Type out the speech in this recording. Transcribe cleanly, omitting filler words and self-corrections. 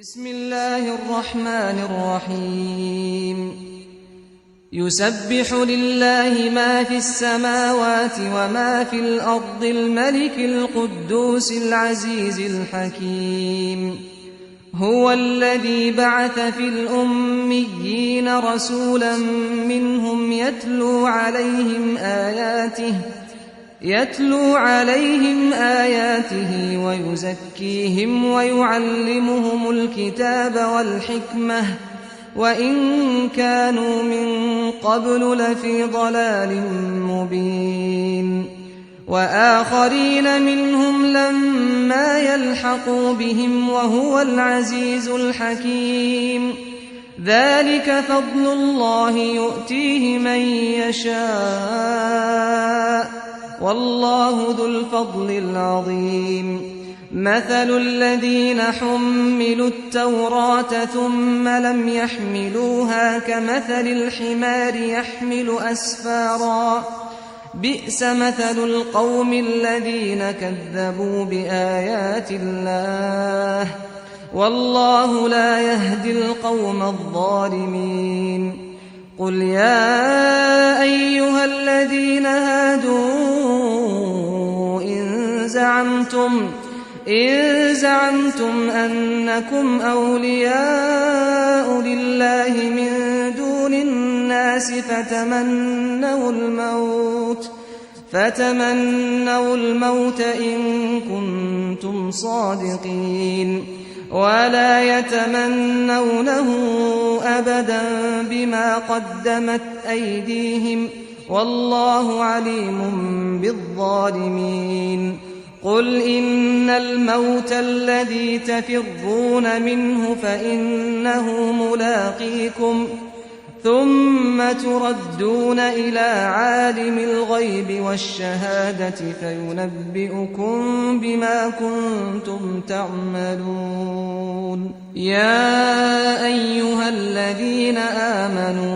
بسم الله الرحمن الرحيم يسبح لله ما في السماوات وما في الأرض الملك القدوس العزيز الحكيم هو الذي بعث في الأميين رسولا منهم يتلو عليهم آياته ويزكيهم ويعلمهم الكتاب والحكمة وإن كانوا من قبل لفي ضلال مبين وآخرين منهم لما يلحقوا بهم وهو العزيز الحكيم ذلك فضل الله يؤتيه من يشاء والله ذو الفضل العظيم مثل الذين حملوا التوراة ثم لم يحملوها كمثل الحمار يحمل أسفارا بئس مثل القوم الذين كذبوا بآيات الله والله لا يهدي القوم الظالمين قل يا أيها الذين هادوا إن زعمتم أنكم أولياء لله من دون الناس فتمنوا الموت إن كنتم صادقين ولا يتمنونه أبدا بما قدمت أيديهم والله عليم بالظالمين قل إن الموت الذي تفرون منه فإنه ملاقيكم ثم تردون إلى عالم الغيب والشهادة فينبئكم بما كنتم تعملون يا أيها الذين آمنوا